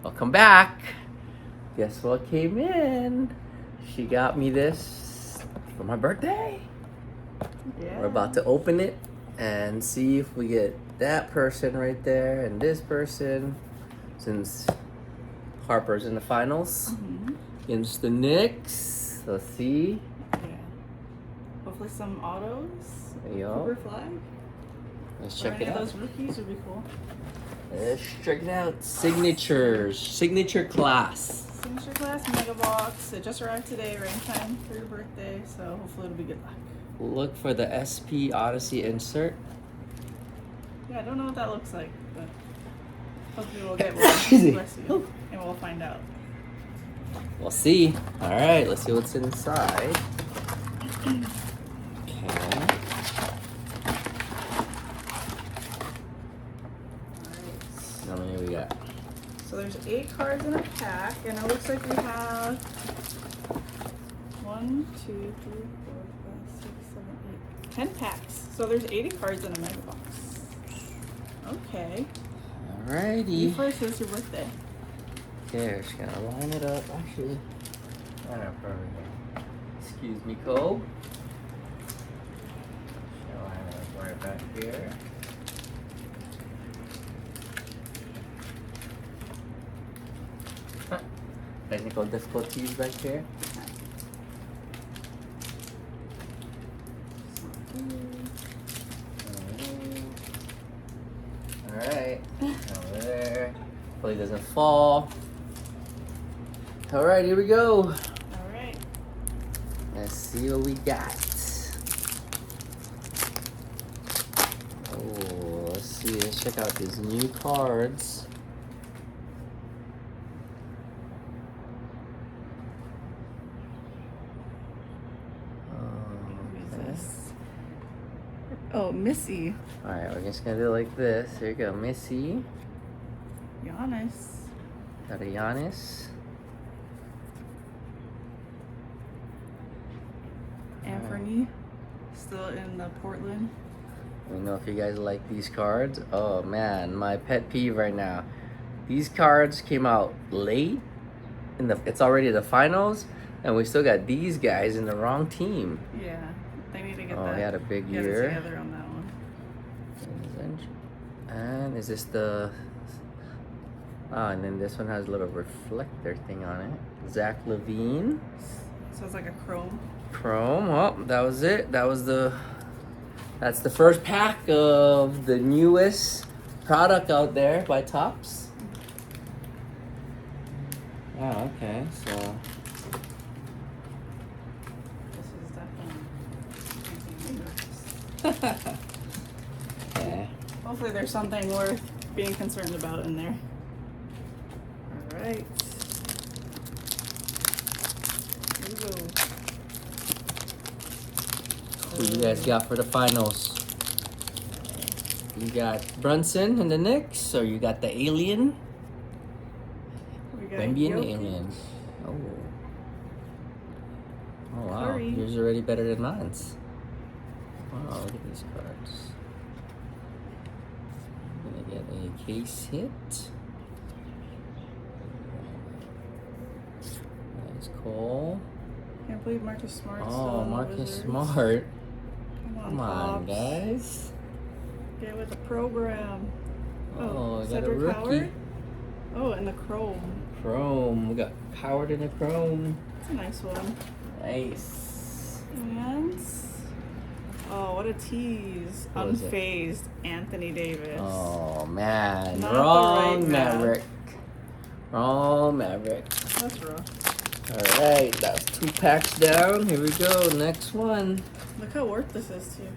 Welcome back. Guess what came in? She got me this for my birthday. Yeah. We're about to open it and see if we get that person right there and this person, since Harper's in the finals against the Knicks. Let's see. Yeah. Hopefully some autos. Yo. Cooper flag. Let's Or check any it of out. those rookies would be cool. Let's check it out. Signatures. Signature class. Signature class mega box. It just arrived today, right in time for your birthday. So hopefully it'll be good luck. Look for the SP Odyssey insert. Yeah, I don't know what that looks like, but hopefully we'll get one. Bless you. And we'll find out. We'll see. All right, let's see what's inside. Okay. How many we got? So there's 8 cards in a pack, and it looks like we have 1, 2, 3, 4, 5, 6, 7, 8, 10 packs. So there's 80 cards in a mega box. Okay. Alrighty. You first, it's your birthday. Okay, just gonna line it up. Actually, line up over here. Excuse me, Cole. Should line it up right back here. Huh. Technical difficulties back here. Alright, over there. Hopefully it doesn't fall. Alright, here we go. Alright. Let's see what we got. Oh, let's see. Let's check out these new cards. Who is this? Oh, Missy. Alright, we're just gonna do it like this. Here you go, Missy. Giannis. Got a Giannis. Anthony. Still in the Portland. Let me know if you guys like these cards. Oh man, my pet peeve right now. These cards came out late. It's already the finals, and we still got these guys in the wrong team. Yeah. They need to get Oh, that. he had a big get it year. together on that one. And is this the... Oh, and then this one has a little reflector thing on it. Zach Levine. So it's like a chrome. Chrome. Oh, that was it. That's the first pack of the newest product out there by Topps. Oh, okay. So This is definitely okay. hopefully there's something worth being concerned about in there. Alright. Here we go. Who you guys got for the finals? You got Brunson and the Knicks, or you got the Alien? We got Wemby and the Jokic. Alien. Oh. Oh wow. Curry. Yours are already better than mine's. Wow, look at these cards. I'm gonna get a case hit. Nice Cole. Can't believe Marcus Smart's still Oh, in the Marcus Wizards. Smart. Come Come on, Pops. guys. Get with the program. Oh, I got a Cedric rookie. Howard. Oh, and the chrome. Chrome. We got Howard in the Chrome. That's a nice one. Nice. And oh, what a tease! Who is it? Unfazed Anthony Davis. Oh man, Not the wrong right man. Maverick. Wrong Maverick. That's rough. All right, that's 2 packs down. Here we go. Next one. Look how worth this is too.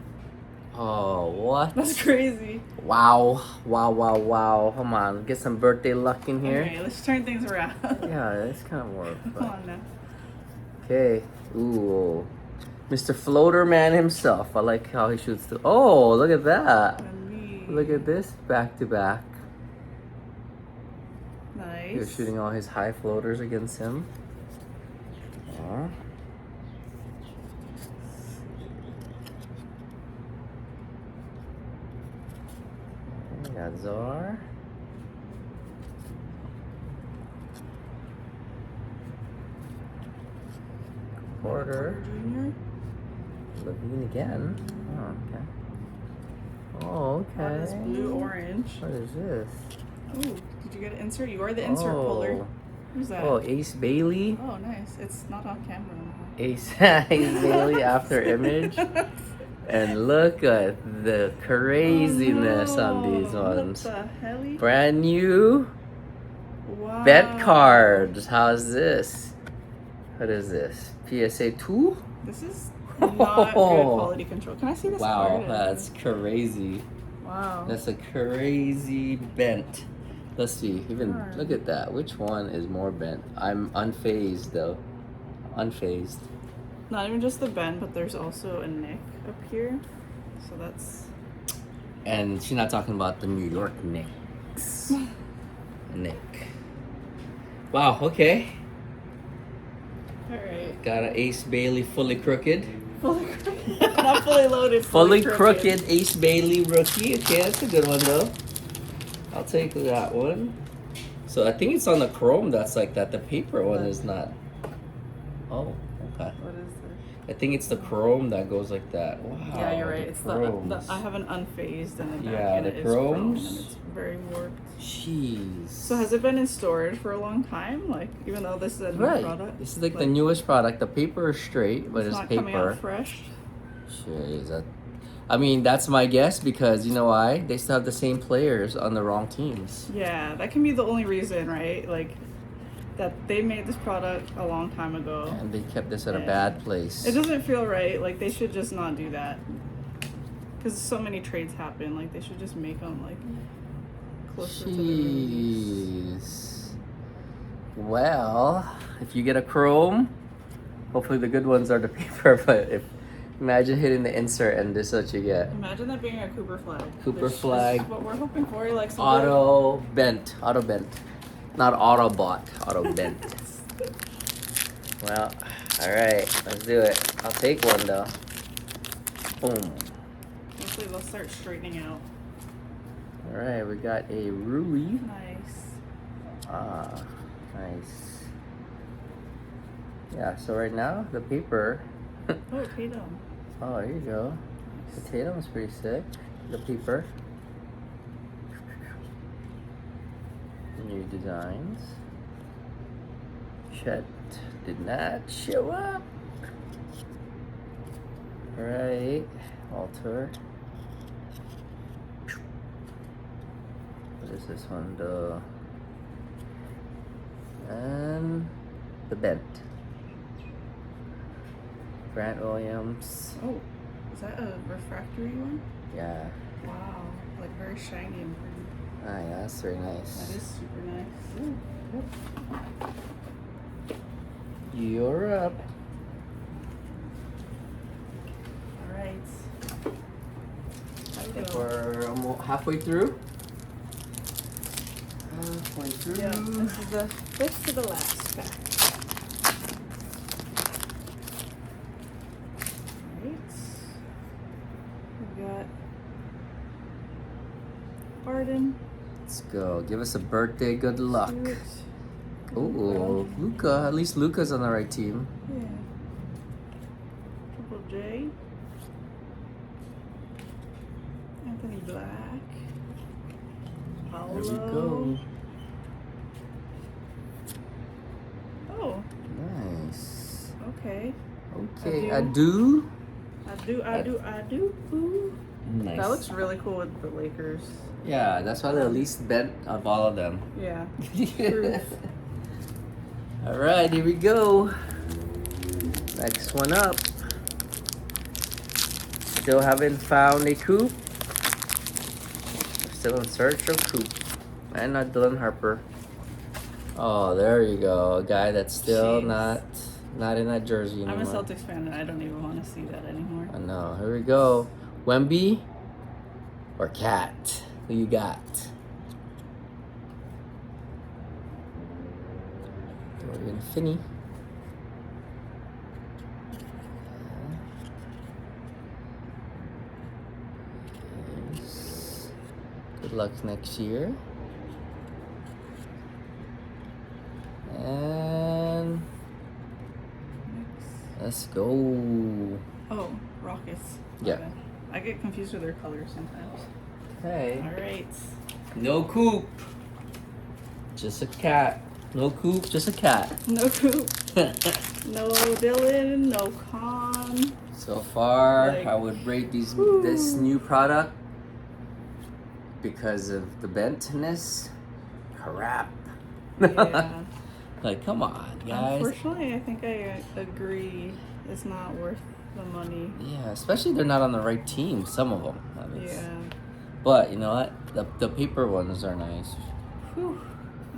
Oh, what? That's crazy. Wow. Wow, wow, wow. Come on, get some birthday luck in here. Okay, let's turn things around. Yeah, it's kind of work. Come on now. Okay. Ooh. Mr. Floater Man himself. I like how he shoots the... Oh, look at that. Look at this back to back. Nice. He was shooting all his high floaters against him. Aw. We got Czar. Porter. Jr. Levine again. Oh, okay. Oh, Wow, this okay. blue orange. What is this? Oh, did you get an insert? You are the insert puller. Who's that? Oh, Ace Bailey. Oh, nice. It's not on camera. Ace Bailey after image. And look at the craziness on these ones. What the hell? Brand new Wow. bent cards. How's this? What is this? PSA 2? This is not good quality control. Can I see this Wow, card? that's crazy. Wow. That's a crazy bent. Let's see. Even Darn. look at that. Which one is more bent? I'm unfazed though. Unfazed. Not even just the bend, but there's also a nick up here. So that's. And she's not talking about the New York Knicks. Nick. Wow, okay. Alright. Got an Ace Bailey fully crooked. Fully crooked. Not fully loaded. Fully crooked Ace Bailey rookie. Okay, that's a good one though. I'll take that one. So I think it's on the chrome that's like that. The paper one is not. Oh, okay. What is this? I think it's the chrome that goes like that. Wow. Yeah, you're right. It's the chromes. I have an unfazed in the back. Yeah, and the it is chrome, chromes. and it's very warped. Jeez. So has it been in storage for a long time? Like, even though this is a new Right. product? This is like the newest product. The paper is straight, but it's not coming paper. out fresh. Jeez. I mean, that's my guess because you know why? They still have the same players on the wrong teams. Yeah, that can be the only reason, right? Like, that they made this product a long time ago. And they kept this at a Yeah. bad place. It doesn't feel right. Like, they should just not do that. Because so many trades happen. Like, they should just make them, like, closer to the release. Jeez. Well, if you get a chrome, hopefully the good ones are the paper, but if imagine hitting the insert and this is what you get. Imagine that being a Cooper flag. Cooper This is flag. what we're hoping for. Like, some Auto bent. Not auto bought, auto bent. Well, alright, let's do it. I'll take one though. Boom. Hopefully they'll start straightening out. Alright, we got a Rui. Nice. Ah, nice. Yeah, so right now, the paper. Oh, Tatum. Oh, there you go. The Tatum's pretty sick. The paper. New designs. Chet did not show up. Right. Alter. What is this one? And the bent. Grant Williams. Oh, is that a refractory one? Yeah. Wow, like very shiny and pretty. Ah, yeah, that's very nice. That is super nice. You're up. All right. How we go? We're almost halfway through. Halfway through. Yeah, this is the fifth to the last pack. Alright. We've got Harden. Let's go. Give us a birthday. Good luck. Stewart. Oh, Luca. At least Luca's on the right team. Yeah. Triple J. Anthony Black. Paolo. There we go. Oh, Nice. okay. Okay. Adu. I do. I do. Ooh. Nice. That looks really cool with the Lakers. Yeah, that's why they're the least bent of all of them. Yeah. All right, here we go. Next one up. Still haven't found a coupe. Still in search of coupe. And not Dylan Harper. Oh, there you go. A guy that's still Jeez. not in that jersey anymore. I'm a Celtics fan and I don't even want to see that anymore. I know. Here we go. Wemby or Cat? Who you got? Dorian Finney. Yes. Good luck next year. And Let's go. Oh, rockets. Yeah. Okay. I get confused with their colors sometimes. Hey. All right. No coop. Just a cat. No coop, just a cat. No Coop. No Dylan. No Con. So far, Like, I would rate this whew. new product because of the bentness. Crap. Yeah. Like, come on, guys. Unfortunately, I think I agree. It's not worth the money. Yeah, especially they're not on the right team. Some of them. Yeah. But you know what? The paper ones are nice. Whew.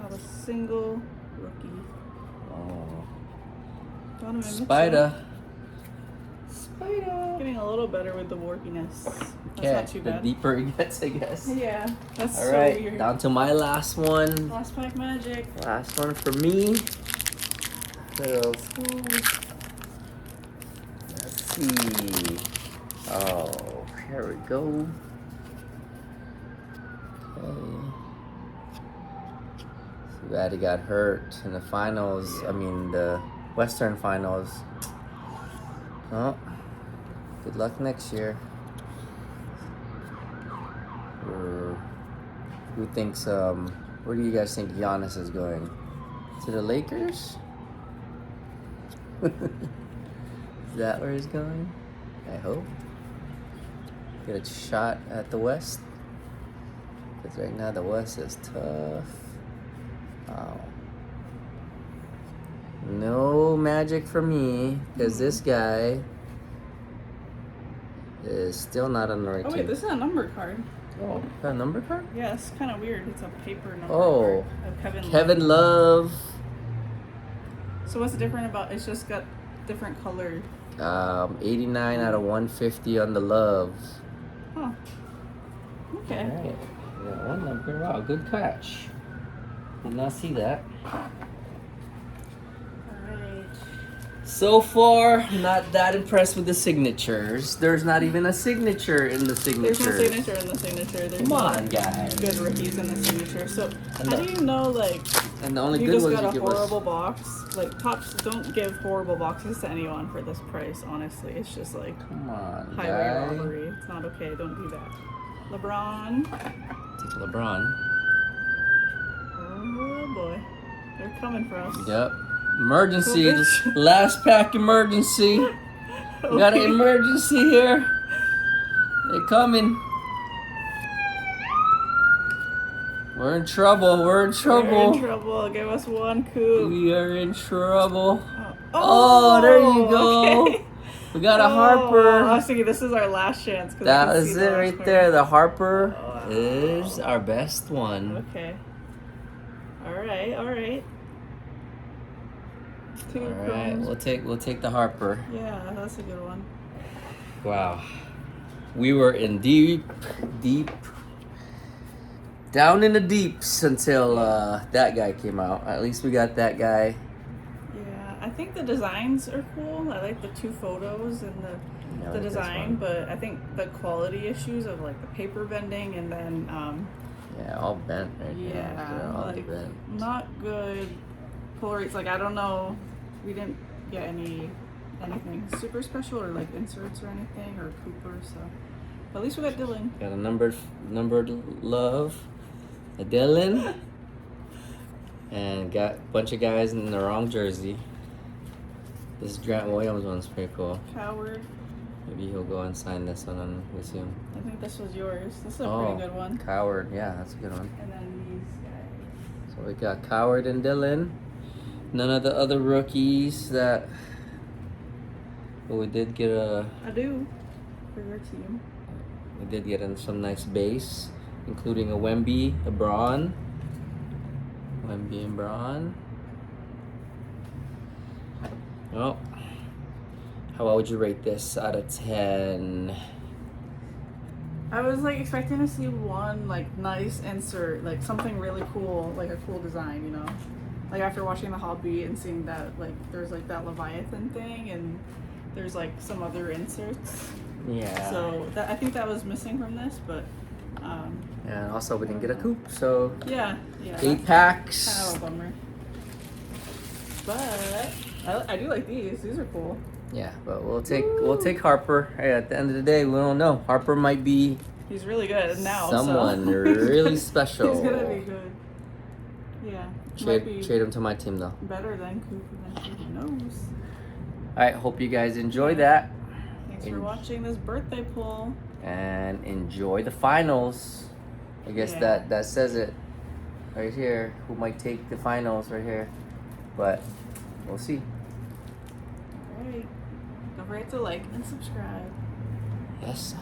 Not a single rookie. Oh. Donovan Mitchell. Spider. Getting a little better with the warpiness. That's Okay. not too The bad. deeper it gets, I guess. Yeah. That's All so right. weird. Down to my last one. Last pack magic. Last one for me. So let's see. Oh, here we go. Okay. Too bad he got hurt in the finals. Yeah. I mean, the Western finals. Oh, good luck next year. Who thinks? Where do you guys think Giannis is going? To the Lakers? Is that where he's going? I hope. Get a shot at the West. Because right now the West is tough. Wow. No magic for me. Because this guy is still not on the right Oh team. wait, this is a number card. Oh, got a number card? Yeah, it's kind of weird. It's a paper number Oh. card of Kevin Love. So what's different about? It's just got different color. 89 out of 150 on the Love. Huh. Okay. Alright. Yeah, one number. Wow, good catch. Did not see that. Alright. So far, not that impressed with the signatures. There's not even a signature in the signature. There's no signature in the signature. There's Come on, no guys. good rookies in the signature. So And how the- do you know, like, And the only you good just ones got you a give horrible us. box? Like, Topps don't give horrible boxes to anyone for this price, honestly. It's just like Come on, highway guy. robbery. It's not okay. Don't do that. LeBron. Take LeBron. Oh boy. They're coming for us. Yep. Emergency. Oh, bitch. Last pack emergency. We got an emergency here. They're coming. We're in trouble. We're in trouble. We're in trouble. Give us one coup. We are in trouble. Oh, there you go. okay. We got a I Harper. was thinking this is our last chance. 'Cause I That can is see it the right last card. there. The Harper Wow. is our best one. Okay. All right. All right. Two All right, chromes. we'll take the Harper. Yeah, that's a good one. Wow, we were in deep, down in the deeps until that guy came out. At least we got that guy. Yeah, I think the designs are cool. I like the two photos and Yeah, I the like this design, one. but I think the quality issues of like the paper bending and then Yeah, all bent right now. yeah, They're all like bent. not good pull rates. Like I don't know, we didn't get anything super special or like inserts or anything or Cooper. So but at least we got Dylan. Got a numbered Love, a Dylan, and got a bunch of guys in the wrong jersey. This Grant Williams one's pretty cool. Coward. Maybe he'll go and sign this one on with him. I think this was yours. This is a Oh, pretty good one. Coward, yeah, that's a good one. And then these guys. So we got Coward and Dylan. None of the other rookies that. But we did get I do for your team. We did get in some nice base, including a Wemby, a Braun. Wemby and Braun. Well, how would you rate this out of 10? I was like expecting to see one like nice insert, like something really cool, like a cool design, you know. Like after watching the hobby and seeing that like there's like that Leviathan thing and there's like some other inserts. Yeah. So that I think that was missing from this, but And also we didn't get a coupe, so yeah, 8 that's packs. kind of a bummer. But I do like these. These are cool. Yeah, but we'll take Harper. Hey, at the end of the day, we don't know. Harper might be He's really good now. someone so. really special. He's gonna be good. Yeah. Might be Trade him to my team though. better than Cooper. Who knows? All right, hope you guys enjoy that. Thanks for watching this birthday poll. And enjoy the finals. I guess that says it right here. Who might take the finals right here? But we'll see. Alright. Don't forget to like and subscribe. Yes.